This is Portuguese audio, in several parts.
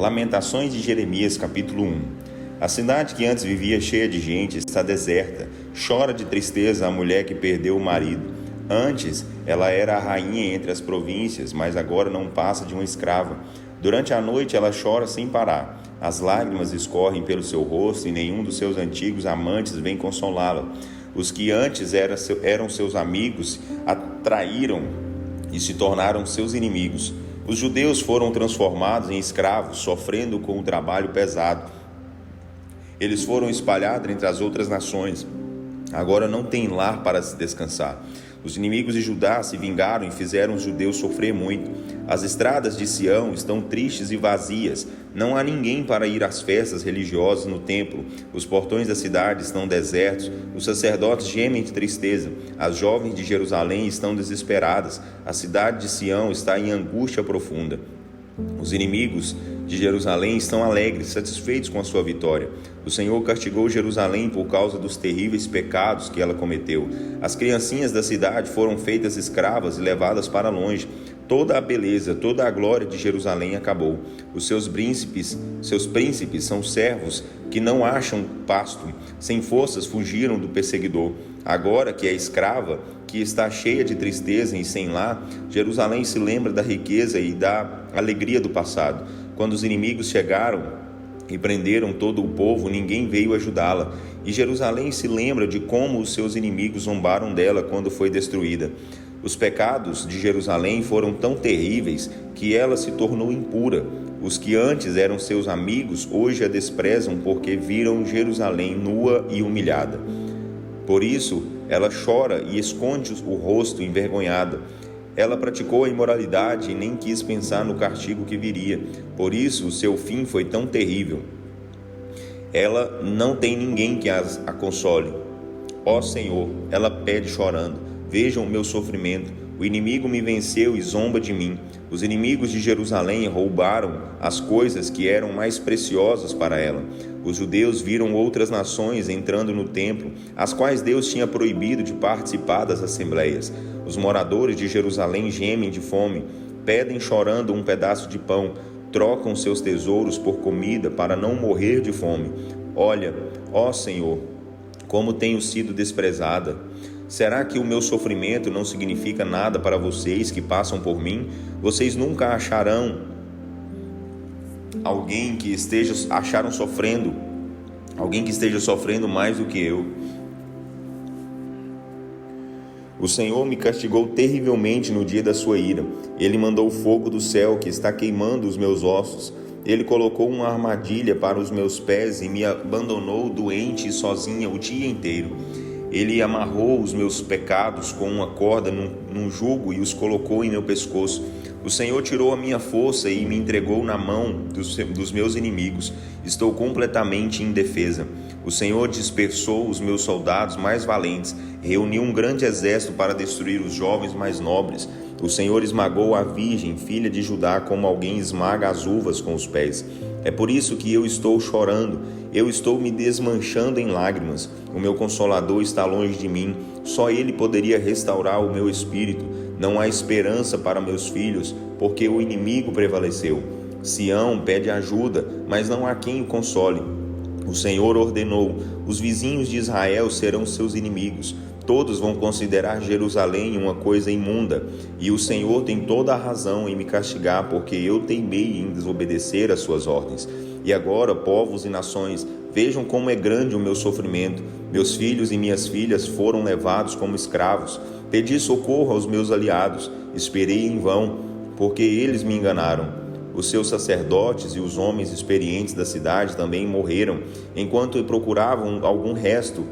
Lamentações de Jeremias, capítulo 1. A cidade que antes vivia cheia de gente está deserta. Chora de tristeza a mulher que perdeu o marido. Antes, ela era a rainha entre as províncias, mas agora não passa de uma escrava. Durante a noite, ela chora sem parar. As lágrimas escorrem pelo seu rosto e nenhum dos seus antigos amantes vem consolá-la. Os que antes eram seus amigos a traíram e se tornaram seus inimigos. Os judeus foram transformados em escravos, sofrendo com o trabalho pesado. Eles foram espalhados entre as outras nações. Agora não têm lar para se descansar. Os inimigos de Judá se vingaram e fizeram os judeus sofrer muito. As estradas de Sião estão tristes e vazias. Não há ninguém para ir às festas religiosas no templo. Os portões da cidade estão desertos. Os sacerdotes gemem de tristeza. As jovens de Jerusalém estão desesperadas. A cidade de Sião está em angústia profunda. Os inimigos de Jerusalém estão alegres, satisfeitos com a sua vitória. O Senhor castigou Jerusalém por causa dos terríveis pecados que ela cometeu. As criancinhas da cidade foram feitas escravas e levadas para longe. Toda a beleza, toda a glória de Jerusalém acabou. Os seus príncipes são servos que não acham pasto. Sem forças fugiram do perseguidor. Agora que é escrava, que está cheia de tristeza e sem lar, Jerusalém se lembra da riqueza e da alegria do passado. Quando os inimigos chegaram e prenderam todo o povo, ninguém veio ajudá-la. E Jerusalém se lembra de como os seus inimigos zombaram dela quando foi destruída. Os pecados de Jerusalém foram tão terríveis que ela se tornou impura. Os que antes eram seus amigos hoje a desprezam porque viram Jerusalém nua e humilhada. Por isso, ela chora e esconde o rosto envergonhada. Ela praticou a imoralidade e nem quis pensar no castigo que viria. Por isso, o seu fim foi tão terrível. Ela não tem ninguém que a console. Ó Senhor, ela pede chorando, vejam o meu sofrimento. O inimigo me venceu e zomba de mim. Os inimigos de Jerusalém roubaram as coisas que eram mais preciosas para ela. Os judeus viram outras nações entrando no templo, as quais Deus tinha proibido de participar das assembleias. Os moradores de Jerusalém gemem de fome, pedem chorando um pedaço de pão, trocam seus tesouros por comida para não morrer de fome. Olha, ó Senhor, como tenho sido desprezada. Será que o meu sofrimento não significa nada para vocês que passam por mim? Vocês nunca acharão alguém que esteja sofrendo mais do que eu. O Senhor me castigou terrivelmente no dia da sua ira. Ele mandou fogo do céu que está queimando os meus ossos. Ele colocou uma armadilha para os meus pés e me abandonou doente e sozinha o dia inteiro. Ele amarrou os meus pecados com uma corda num jugo e os colocou em meu pescoço. O Senhor tirou a minha força e me entregou na mão dos meus inimigos. Estou completamente indefesa. O Senhor dispersou os meus soldados mais valentes, reuniu um grande exército para destruir os jovens mais nobres. O Senhor esmagou a virgem, filha de Judá, como alguém esmaga as uvas com os pés. É por isso que eu estou chorando, eu estou me desmanchando em lágrimas. O meu Consolador está longe de mim, só Ele poderia restaurar o meu espírito. Não há esperança para meus filhos, porque o inimigo prevaleceu. Sião pede ajuda, mas não há quem o console. O Senhor ordenou: os vizinhos de Israel serão seus inimigos. Todos vão considerar Jerusalém uma coisa imunda. E o Senhor tem toda a razão em me castigar, porque eu teimei em desobedecer às suas ordens. E agora, povos e nações, vejam como é grande o meu sofrimento. Meus filhos e minhas filhas foram levados como escravos. Pedi socorro aos meus aliados. Esperei em vão, porque eles me enganaram. Os seus sacerdotes e os homens experientes da cidade também morreram, enquanto procuravam algum resto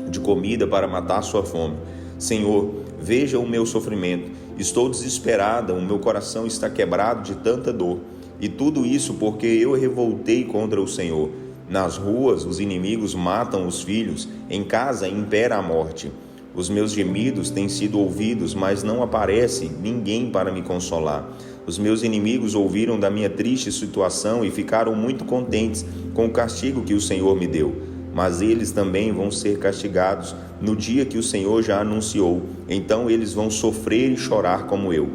de comida para matar sua fome. Senhor, veja o meu sofrimento. Estou desesperada, o meu coração está quebrado de tanta dor. E tudo isso porque eu revoltei contra o Senhor. Nas ruas, os inimigos matam os filhos, em casa impera a morte. Os meus gemidos têm sido ouvidos, mas não aparece ninguém para me consolar. Os meus inimigos ouviram da minha triste situação e ficaram muito contentes com o castigo que o Senhor me deu. Mas eles também vão ser castigados no dia que o Senhor já anunciou. Então eles vão sofrer e chorar como eu.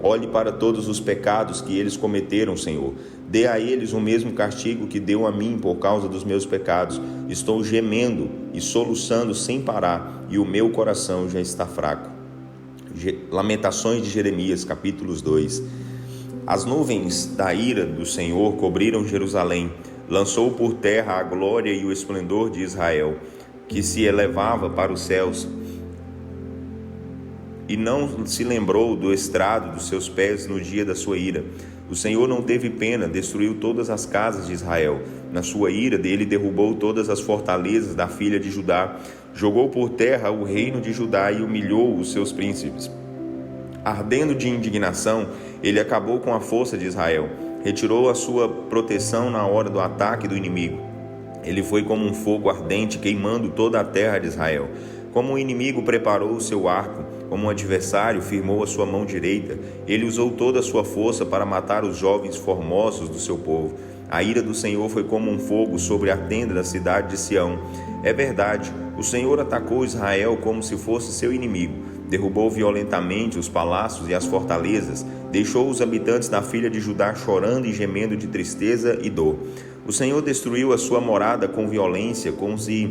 Olhe para todos os pecados que eles cometeram, Senhor. Dê a eles o mesmo castigo que deu a mim por causa dos meus pecados. Estou gemendo e soluçando sem parar, e o meu coração já está fraco. Lamentações de Jeremias, capítulos 2. As nuvens da ira do Senhor cobriram Jerusalém. Lançou por terra a glória e o esplendor de Israel, que se elevava para os céus, e não se lembrou do estrado dos seus pés no dia da sua ira. O Senhor não teve pena, destruiu todas as casas de Israel. Na sua ira dele derrubou todas as fortalezas da filha de Judá. Jogou por terra o reino de Judá e humilhou os seus príncipes. Ardendo de indignação, ele acabou com a força de Israel. Retirou a sua proteção na hora do ataque do inimigo. Ele foi como um fogo ardente, queimando toda a terra de Israel. Como o inimigo preparou o seu arco, como um adversário firmou a sua mão direita, ele usou toda a sua força para matar os jovens formosos do seu povo. A ira do Senhor foi como um fogo sobre a tenda da cidade de Sião. É verdade, o Senhor atacou Israel como se fosse seu inimigo. Derrubou violentamente os palácios e as fortalezas, deixou os habitantes da filha de Judá chorando e gemendo de tristeza e dor. O Senhor destruiu a sua morada com violência, como se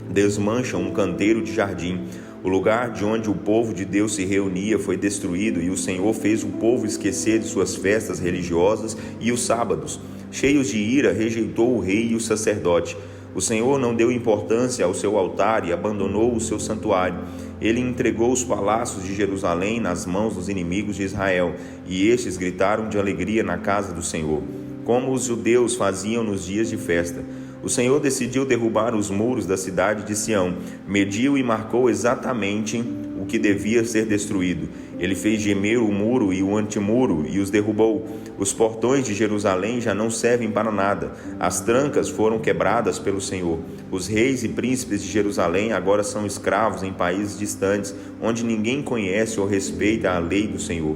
desmancha um canteiro de jardim. O lugar de onde o povo de Deus se reunia foi destruído, e o Senhor fez o povo esquecer de suas festas religiosas e os sábados. Cheios de ira, rejeitou o rei e o sacerdote. O Senhor não deu importância ao seu altar e abandonou o seu santuário. Ele entregou os palácios de Jerusalém nas mãos dos inimigos de Israel, e estes gritaram de alegria na casa do Senhor, como os judeus faziam nos dias de festa. O Senhor decidiu derrubar os muros da cidade de Sião, mediu e marcou exatamente o que devia ser destruído. Ele fez gemer o muro e o antemuro e os derrubou. Os portões de Jerusalém já não servem para nada. As trancas foram quebradas pelo Senhor. Os reis e príncipes de Jerusalém agora são escravos em países distantes, onde ninguém conhece ou respeita a lei do Senhor.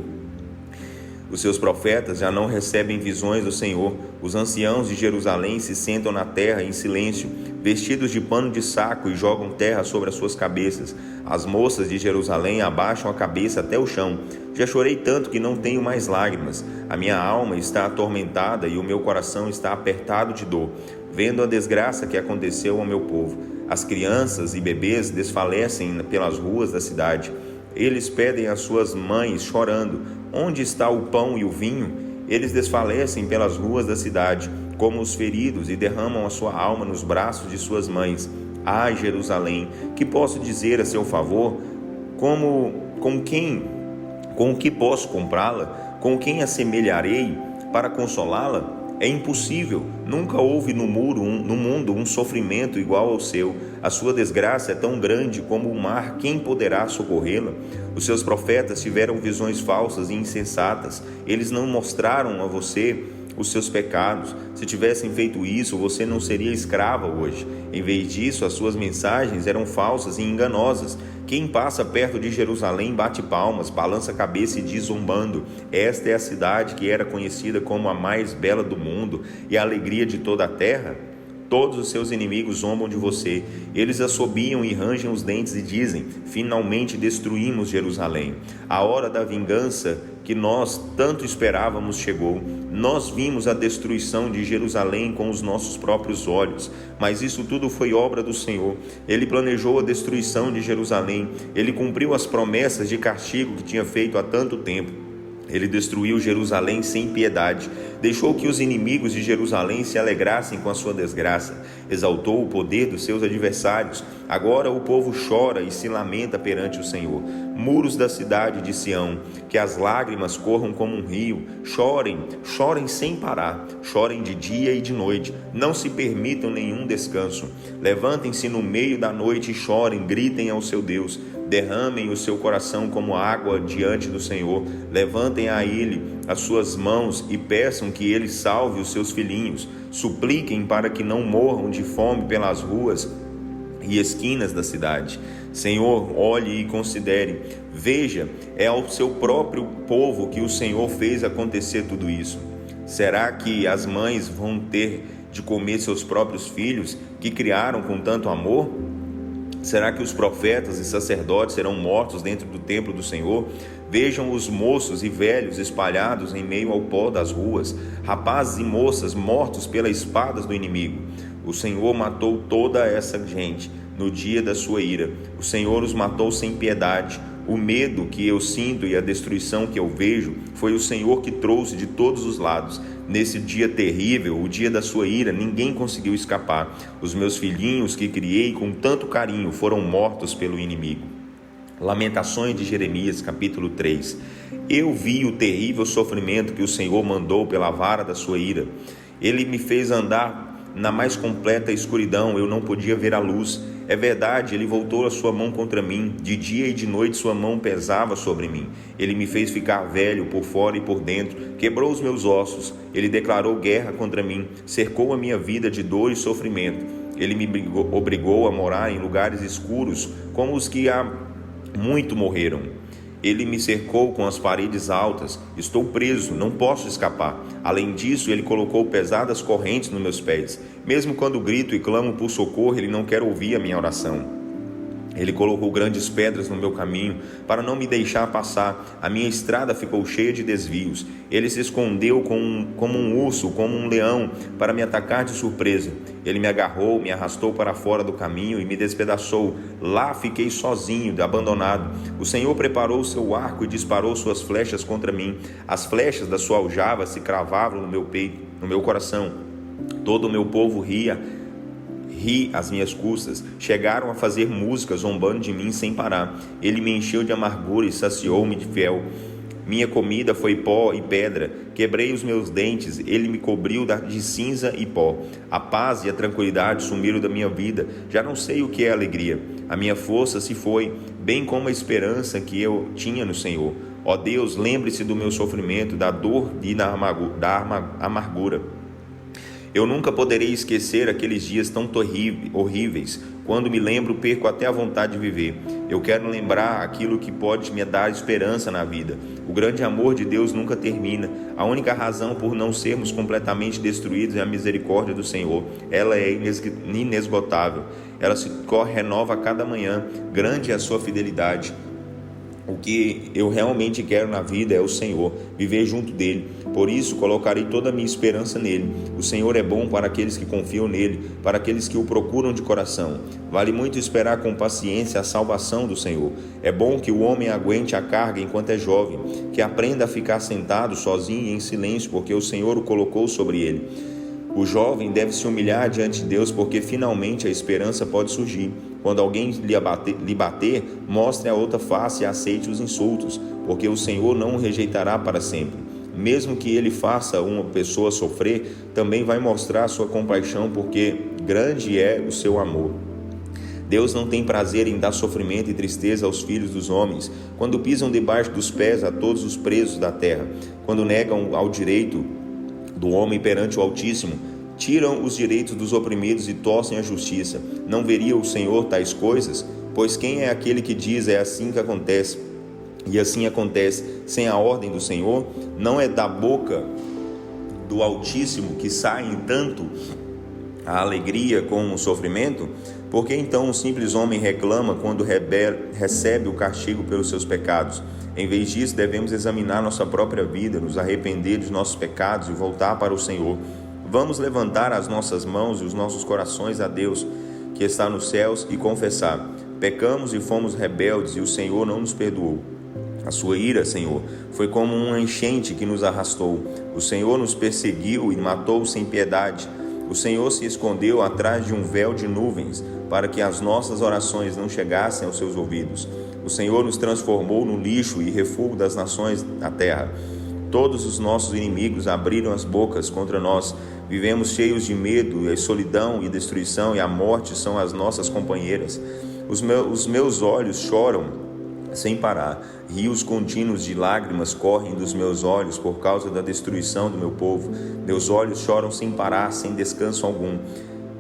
Os seus profetas já não recebem visões do Senhor. Os anciãos de Jerusalém se sentam na terra em silêncio, vestidos de pano de saco, e jogam terra sobre as suas cabeças. As moças de Jerusalém abaixam a cabeça até o chão. Já chorei tanto que não tenho mais lágrimas. A minha alma está atormentada e o meu coração está apertado de dor, vendo a desgraça que aconteceu ao meu povo. As crianças e bebês desfalecem pelas ruas da cidade. Eles pedem às suas mães, chorando: onde está o pão e o vinho? Eles desfalecem pelas ruas da cidade, como os feridos, e derramam a sua alma nos braços de suas mães. Ai, Jerusalém, que posso dizer a seu favor? Com o que posso comprá-la? Com quem assemelharei para consolá-la? É impossível. Nunca houve no mundo um sofrimento igual ao seu. A sua desgraça é tão grande como o mar. Quem poderá socorrê-la? Os seus profetas tiveram visões falsas e insensatas. Eles não mostraram a você os seus pecados. Se tivessem feito isso, você não seria escrava hoje. Em vez disso, as suas mensagens eram falsas e enganosas. Quem passa perto de Jerusalém bate palmas, balança a cabeça e diz zombando: esta é a cidade que era conhecida como a mais bela do mundo e a alegria de toda a terra. Todos os seus inimigos zombam de você. Eles assobiam e rangem os dentes e dizem: finalmente destruímos Jerusalém. A hora da vingança que nós tanto esperávamos chegou. Nós vimos a destruição de Jerusalém com os nossos próprios olhos, mas isso tudo foi obra do Senhor. Ele planejou a destruição de Jerusalém. Ele cumpriu as promessas de castigo que tinha feito há tanto tempo. Ele destruiu Jerusalém sem piedade, deixou que os inimigos de Jerusalém se alegrassem com a sua desgraça, exaltou o poder dos seus adversários. Agora o povo chora e se lamenta perante o Senhor. Muros da cidade de Sião, que as lágrimas corram como um rio, chorem, chorem sem parar, chorem de dia e de noite, não se permitam nenhum descanso. Levantem-se no meio da noite e chorem, gritem ao seu Deus. Derramem o seu coração como água diante do Senhor. Levantem a Ele as suas mãos e peçam que Ele salve os seus filhinhos. Supliquem para que não morram de fome pelas ruas e esquinas da cidade. Senhor, olhe e considere. Veja, é ao seu próprio povo que o Senhor fez acontecer tudo isso. Será que as mães vão ter de comer seus próprios filhos que criaram com tanto amor? Será que os profetas e sacerdotes serão mortos dentro do templo do Senhor? Vejam os moços e velhos espalhados em meio ao pó das ruas, rapazes e moças mortos pelas espadas do inimigo. O Senhor matou toda essa gente no dia da sua ira. O Senhor os matou sem piedade. O medo que eu sinto e a destruição que eu vejo foi o Senhor que trouxe de todos os lados. Nesse dia terrível, o dia da sua ira, ninguém conseguiu escapar. Os meus filhinhos que criei com tanto carinho foram mortos pelo inimigo. Lamentações de Jeremias, capítulo 3. Eu vi o terrível sofrimento que o Senhor mandou pela vara da sua ira. Ele me fez andar na mais completa escuridão, eu não podia ver a luz. É verdade, ele voltou a sua mão contra mim. De dia e de noite sua mão pesava sobre mim. Ele me fez ficar velho por fora e por dentro, quebrou os meus ossos. Ele declarou guerra contra mim, cercou a minha vida de dor e sofrimento. Ele me obrigou a morar em lugares escuros, como os que há muito morreram. Ele me cercou com as paredes altas. Estou preso, não posso escapar. Além disso, ele colocou pesadas correntes nos meus pés. Mesmo quando grito e clamo por socorro, ele não quer ouvir a minha oração. Ele colocou grandes pedras no meu caminho para não me deixar passar. A minha estrada ficou cheia de desvios. Ele se escondeu como um urso, como um leão, para me atacar de surpresa. Ele me agarrou, me arrastou para fora do caminho e me despedaçou. Lá fiquei sozinho, abandonado. O Senhor preparou seu arco e disparou suas flechas contra mim. As flechas da sua aljava se cravavam no meu peito, no meu coração. Todo o meu povo ri às minhas custas. Chegaram a fazer música zombando de mim sem parar. Ele me encheu de amargura e saciou-me de fel. Minha comida foi pó e pedra. Quebrei os meus dentes. Ele me cobriu de cinza e pó. A paz e a tranquilidade sumiram da minha vida. Já não sei o que é alegria. A minha força se foi, bem como a esperança que eu tinha no Senhor. Ó Deus, lembre-se do meu sofrimento, da dor e da amargura. Eu nunca poderei esquecer aqueles dias tão horríveis. Quando me lembro, perco até a vontade de viver. Eu quero lembrar aquilo que pode me dar esperança na vida. O grande amor de Deus nunca termina. A única razão por não sermos completamente destruídos é a misericórdia do Senhor. Ela é inesgotável. Ela se renova a cada manhã. Grande é a sua fidelidade. O que eu realmente quero na vida é o Senhor, viver junto dele. Por isso colocarei toda a minha esperança nele. O Senhor é bom para aqueles que confiam nele, para aqueles que o procuram de coração. Vale muito esperar com paciência a salvação do Senhor. É bom que o homem aguente a carga enquanto é jovem, que aprenda a ficar sentado sozinho e em silêncio, porque o Senhor o colocou sobre ele. O jovem deve se humilhar diante de Deus, porque finalmente a esperança pode surgir. Quando alguém lhe bater, mostre a outra face e aceite os insultos, porque o Senhor não o rejeitará para sempre. Mesmo que ele faça uma pessoa sofrer, também vai mostrar sua compaixão, porque grande é o seu amor. Deus não tem prazer em dar sofrimento e tristeza aos filhos dos homens, quando pisam debaixo dos pés a todos os presos da terra, quando negam ao direito do homem perante o Altíssimo, tiram os direitos dos oprimidos e torcem a justiça. Não veria o Senhor tais coisas? Pois quem é aquele que diz é assim que acontece? E assim acontece sem a ordem do Senhor? Não é da boca do Altíssimo que saem tanto a alegria como o sofrimento? Por que então um simples homem reclama quando recebe o castigo pelos seus pecados? Em vez disso, devemos examinar nossa própria vida, nos arrepender dos nossos pecados e voltar para o Senhor. Vamos levantar as nossas mãos e os nossos corações a Deus, que está nos céus, e confessar: pecamos e fomos rebeldes, e o Senhor não nos perdoou. A sua ira, Senhor, foi como uma enchente que nos arrastou. O Senhor nos perseguiu e matou sem piedade. O Senhor se escondeu atrás de um véu de nuvens, para que as nossas orações não chegassem aos seus ouvidos. O Senhor nos transformou no lixo e refúgio das nações da terra. Todos os nossos inimigos abriram as bocas contra nós. Vivemos cheios de medo, e solidão e destruição, e a morte são as nossas companheiras. Os meus olhos choram sem parar. Rios contínuos de lágrimas correm dos meus olhos por causa da destruição do meu povo. Meus olhos choram sem parar, sem descanso algum.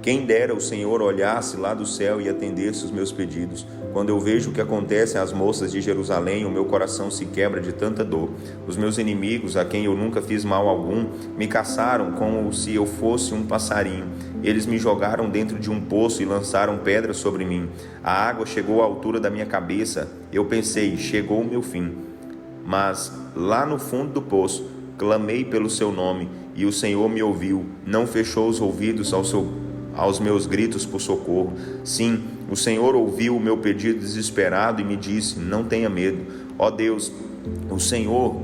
Quem dera o Senhor olhasse lá do céu e atendesse os meus pedidos. Quando eu vejo o que acontece às moças de Jerusalém, o meu coração se quebra de tanta dor. Os meus inimigos, a quem eu nunca fiz mal algum, me caçaram como se eu fosse um passarinho. Eles me jogaram dentro de um poço e lançaram pedras sobre mim. A água chegou à altura da minha cabeça. Eu pensei, chegou o meu fim. Mas lá no fundo do poço, clamei pelo seu nome, e o Senhor me ouviu. Não fechou os ouvidos aos meus gritos por socorro. Sim, o Senhor ouviu o meu pedido desesperado e me disse: não tenha medo. Ó Deus, o Senhor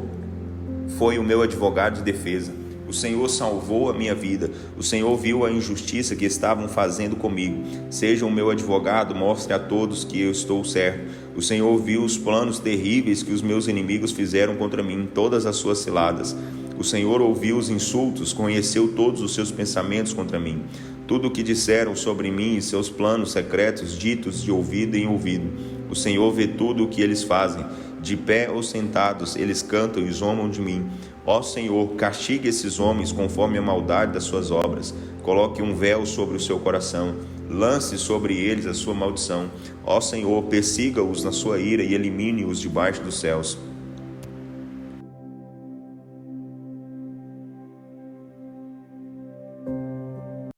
foi o meu advogado de defesa. O Senhor salvou a minha vida. O Senhor viu a injustiça que estavam fazendo comigo. Seja o meu advogado, mostre a todos que eu estou certo. O Senhor viu os planos terríveis que os meus inimigos fizeram contra mim, todas as suas ciladas. O Senhor ouviu os insultos, conheceu todos os seus pensamentos contra mim. Tudo o que disseram sobre mim e seus planos secretos, ditos de ouvido em ouvido. O Senhor vê tudo o que eles fazem. De pé ou sentados, eles cantam e zombam de mim. Ó Senhor, castigue esses homens conforme a maldade das suas obras. Coloque um véu sobre o seu coração. Lance sobre eles a sua maldição. Ó Senhor, persiga-os na sua ira e elimine-os debaixo dos céus.